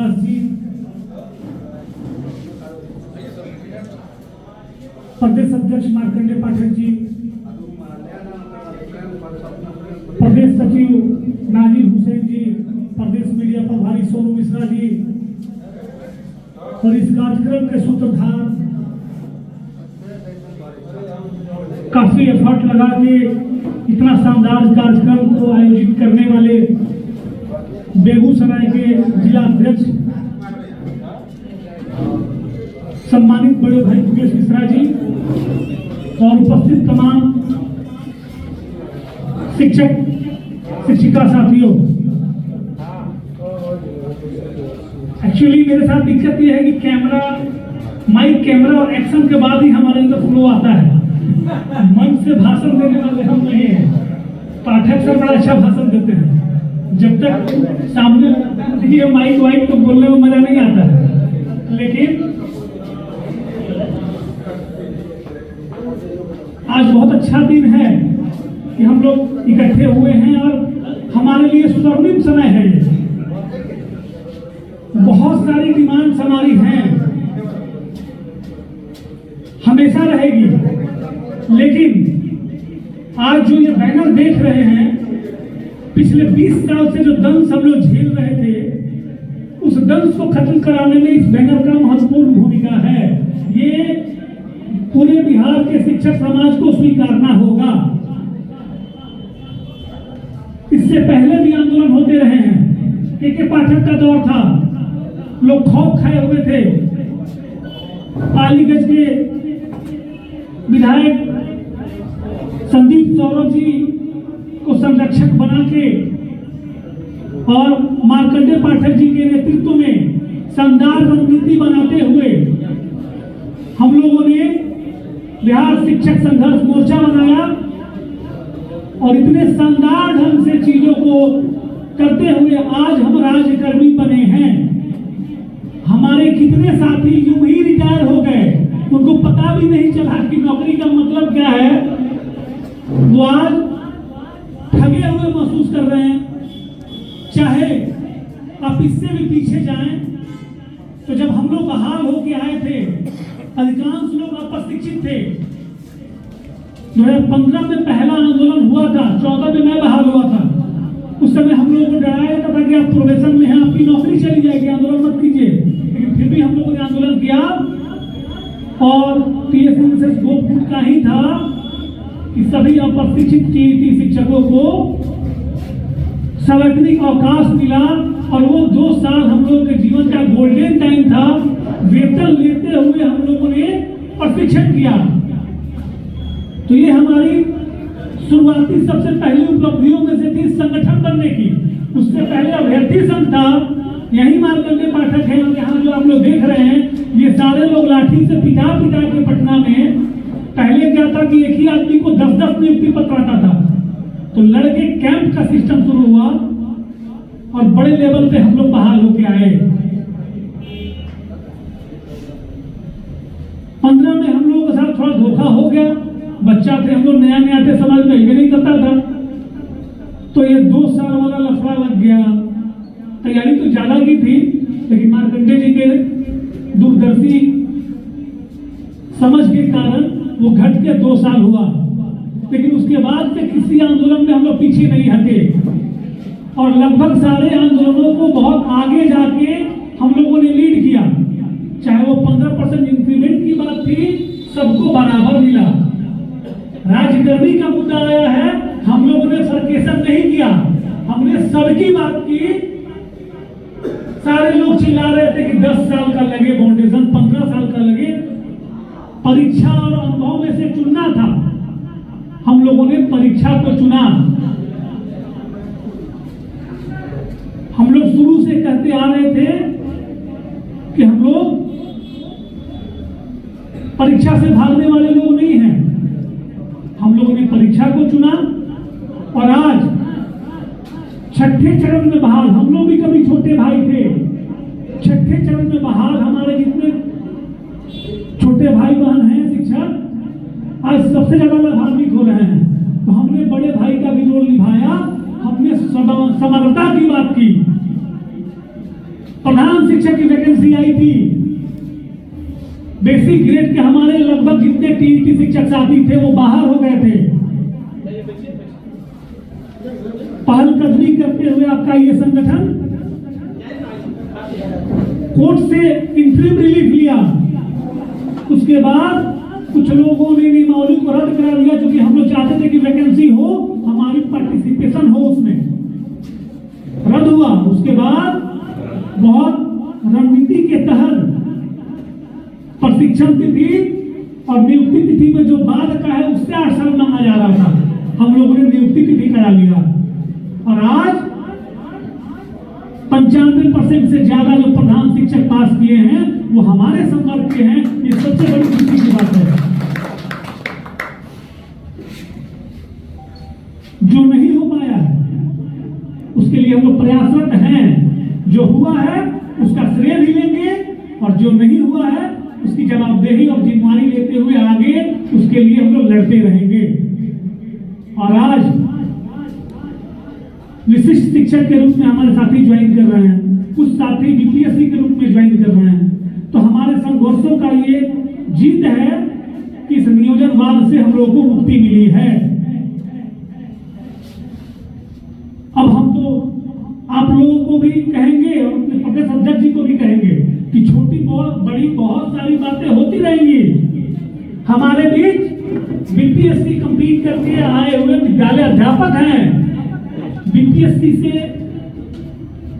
व्यास जी, प्रदेश अध्यक्ष मार्कंडेय पाठक जी, प्रदेश सचिव नाजिर हुसैन जी, प्रदेश मीडिया प्रभारी सोनू मिश्रा जी और इस कार्यक्रम के सूत्रधार काफी एफर्ट लगा के इतना शानदार कार्यक्रम को आयोजित करने वाले बेगूसराय के जिला अध्यक्ष सम्मानित बड़े भाई योगेश मिश्रा जी और उपस्थित तमाम शिक्षक शिक्षिका साथियों। एक्चुअली मेरे साथ दिक्कत यह है कि कैमरा, माइक, कैमरा और एक्शन के बाद ही हमारे अंदर फ्लो आता है। मन से भाषण देने वाले हम नहीं हैं। पाठक सर बड़ा अच्छा भाषण देते हैं, जब तक सामने ये माइक वाइक तो बोलने में मजा नहीं आता है। लेकिन आज बहुत अच्छा दिन है कि हम लोग इकट्ठे हुए हैं और हमारे लिए स्वर्णिम समय है। ये बहुत सारी डिमांड्स हमारी हैं, हमेशा रहेगी, लेकिन आज जो ये बैनर देख रहे हैं, पिछले 20 साल से जो दंश हम लोग झेल रहे थे, उस दंश को खत्म कराने में इस बैनर का महत्वपूर्ण भूमिका है। ये पूरे बिहार के शिक्षक समाज को स्वीकारना होगा। इससे पहले भी आंदोलन होते रहे हैं। के पाठक का दौर था, लोग खौफ खाए हुए थे। पालीगंज के विधायक संदीप सौरभ जी को संरक्षक बना के और मार्कंडेय पाठक जी के नेतृत्व में शानदार रणनीति बनाते हुए हम लोगों ने बिहार शिक्षक संघर्ष मोर्चा बनाया और इतने शानदार ढंग से चीजों को करते हुए आज हम राज्यकर्मी बने हैं। हमारे कितने साथी यूं ही रिटायर हो गए, उनको पता भी नहीं चला कि नौकरी का मतलब क्या है। वो आज ठगे हुए महसूस कर रहे हैं। चाहे आप इससे भी पीछे जाएं तो जब हम लोग बहाल होके आए थे, अधिकांश लोग अप्रशिक्षित थे। 2015 में पहला आंदोलन हुआ था, 14 में मैं बहाल हुआ था। उस समय हम लोगों को डराया था कि आप प्रोबेशन में हैं, आपकी नौकरी चली जाएगी, आंदोलन मत कीजिए। लेकिन फिर भी हम लोगों ने आंदोलन किया और TSU से 2 फुट का ही था कि सभी अप्रशिक्षित TET शिक्षकों को सार्वजनिक अवकाश मिला और वो 2 साल हम लोगों के जीवन का गोल्डन टाइम था। वेतन लेते हुए हम लोगों ने प्रशिक्षण किया। तो ये हमारी शुरुआती सबसे पहली उपलब्धियों में से थी संगठन बनने की। उससे पहले अभ्यर्थी संघ था, यही मार्कंडेय पाठक है। यहाँ जो आप लोग देख रहे हैं, ये सारे लोग लाठी से पिटा पिटा के पटना में, पहले क्या था कि एक ही आदमी को 10-10 नियुक्ति पत्र आता था। तो लड़के कैंप का सिस्टम शुरू हुआ और बड़े लेवल पे हम लोग बहाल होके आए। 15 में हम लोगों के साथ थोड़ा धोखा हो गया। बच्चा थे हम लोग, नया नया थे, समाज में ये नहीं करता था, तो ये 2 साल वाला लफड़ा लग गया। तैयारी तो ज्यादा की थी, लेकिन मार्कंडेय जी के दूरदर्शी समझ के कारण वो घट के 2 साल हुआ। लेकिन उसके बाद से किसी आंदोलन में हम लोग पीछे नहीं हटे और लगभग सारे आंदोलनों को बहुत आगे जाके हम लोगों ने लीड किया। चाहे वो 15% इंक्रीमेंट की बात थी, सबको बराबर मिला। राज्यकर्मी का मुद्दा आया है, हम लोगों ने फर्केशन नहीं किया, हमने सबकी बात की। सारे लोग चिल्ला रहे थे कि 10 साल का लगे फाउंडेशन, 15 साल का लगे। परीक्षा और अनुभव में से चुनना था, हम लोगों ने परीक्षा को चुना। हम लोग शुरू से कहते आ रहे थे कि हम लोग परीक्षा से भागने वाले लोग नहीं हैं। हम लोगों ने परीक्षा को चुना और आज 6ठे चरण में बहाल। हम लोग भी कभी छोटे भाई थे, 6ठे चरण में बहाल हमारे जितने छोटे भाई बहन हैं शिक्षक, आज सबसे ज्यादा लाभान्वित हो रहे हैं। तो हमने बड़े भाई का भी रोल निभाया, हमने समग्रता की बात की। प्रधान शिक्षक की वैकेंसी आई थी। बेसिक ग्रेड के हमारे लगभग जितने टीईटी शिक्षक साथी थे वो बाहर हो गए थे। पहलकदमी करते हुए आपका ये संगठन कोर्ट से इंटरिम रिलीफ लिया। उसके बाद कुछ लोगों ने नियमावली को रद्द करा दिया, क्योंकि हम लोग चाहते थे कि वैकेंसी हो, हमारी पार्टिसिपेशन हो, उसमें रद्द हुआ। उसके बाद बहुत रणनीति के तहत प्रशिक्षण तिथि और नियुक्ति तिथि में जो बाद का है उससे 8 साल मांगा जा रहा था, हम लोगों ने नियुक्ति तिथि करा लिया। और आज 95% से ज्यादा जो प्रधान शिक्षक पास किए हैं वो हमारे संवर्ग के हैं। ये सबसे बड़ी खुशी की बात है। जो नहीं हो पाया है उसके लिए हम लोग प्रयासरत हैं। जो हुआ है उसका श्रेय भी लेंगे, और जो नहीं हुआ है उसकी जवाबदेही और जिम्मेदारी लेते हुए आगे उसके लिए हम लोग लड़ते रहेंगे। और आज विशिष्ट शिक्षक के रूप में हमारे साथी ज्वाइन कर रहे हैं, कुछ साथी बीपीएससी के रूप में ज्वाइन कर रहे हैं। तो हमारे संघर्षों का ये जीत है कि इस नियोजनवाद से हम लोगों को मुक्ति मिली है। अब हम तो आप लोगों को भी कहेंगे और अपने प्रदेश अध्यक्ष जी को भी कहेंगे कि छोटी बहुत बड़ी बहुत सारी बातें होती रहेंगी। हमारे बीच बीपीएससी कंप्लीट करके आए हुए विद्यालय अध्यापक हैं, बीपीएससी से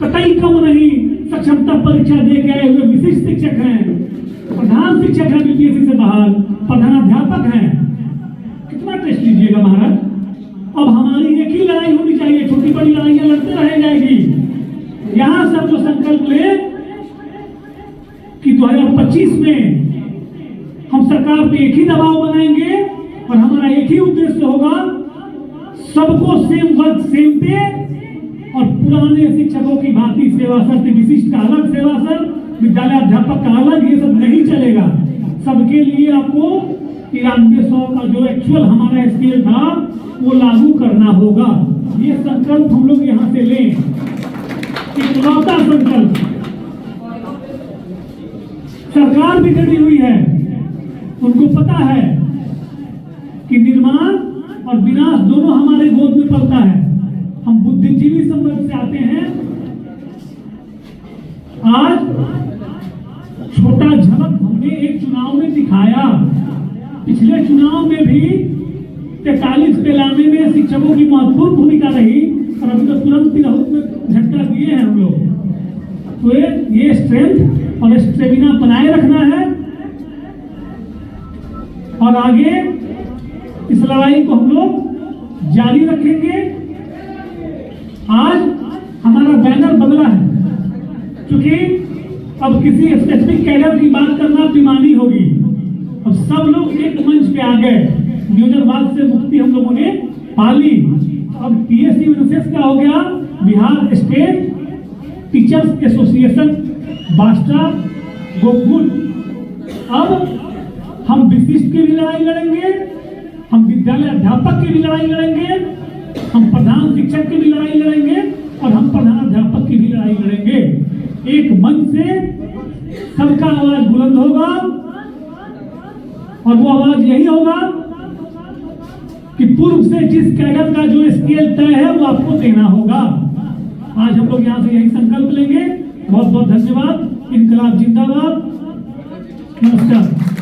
कतई कम नहीं सक्षमता परीक्षा दे के आए हुए विशिष्ट शिक्षक हैं, प्रधान शिक्षक हैं बीपीएससी से बाहर, प्रधानाध्यापक हैं। कितना टेस्ट लीजिएगा महाराज। अब हमारी एक ही लड़ाई होनी चाहिए, छोटी बड़ी लड़ाइयां लड़ते रह जाएगी। यहां सब जो संकल्प ले कि 2025 में हम सरकार पे एक ही दबाव बनाएंगे और हमारा एक ही उद्देश्य होगा, सबको सेम वर्क सेम पे, और पुराने शिक्षकों की भांति सेवा सर, विशिष्ट का अलग सेवा सर, विद्यालय अध्यापक का अलग, ये सब नहीं चलेगा। सबके लिए आपको 9300 का जो एक्चुअल हमारा स्केल था वो लागू करना होगा। ये संकल्प हम लोग यहाँ से लें, इकलौता संकल्प। सरकार भी डरी हुई है, उनको पता है कि निर्माण और विनाश दोनों हमारे गोद में पलता है। हम बुद्धिजीवी संवर्ग से आते हैं। आज छोटा झलक हमने एक चुनाव में दिखाया। पिछले चुनाव में भी 43 पे लाने में शिक्षकों की महत्वपूर्ण भूमिका रही, और अभी तो तुरंत तिरहुत में झटका दिए हैं हम लोग। तो ये स्ट्रेंथ और स्टेमिना बनाए रखना है, और आगे इस लड़ाई को हम लोग जारी रखेंगे। आज हमारा बैनर बदला है, क्योंकि अब किसी स्पेसिफिक कैडर की बात करना बेईमानी होगी। अब सब लोग एक मंच पे आ गए, नियोजनवाद से मुक्ति हम लोगों ने पाली। अब पीएससी विशेष क्या हो गया, बिहार स्टेट टीचर्स एसोसिएशन बास्टा गोकुल। अब हम विशिष्ट की भी लड़ाई लड़ेंगे, हम विद्यालय अध्यापक की भी लड़ाई लड़ेंगे, हम प्रधान शिक्षक की भी लड़ाई लड़ेंगे, और हम प्रधानाध्यापक की भी लड़ाई लड़ेंगे। एक मंच से सबका आवाज बुलंद होगा, और वो आवाज यही होगा कि पूर्व से जिस कैडर का जो स्केल तय है वो आपको देना होगा। आज हम लोग यहाँ से यही संकल्प लेंगे। बहुत बहुत धन्यवाद। इनकलाब जिंदाबाद। नमस्कार।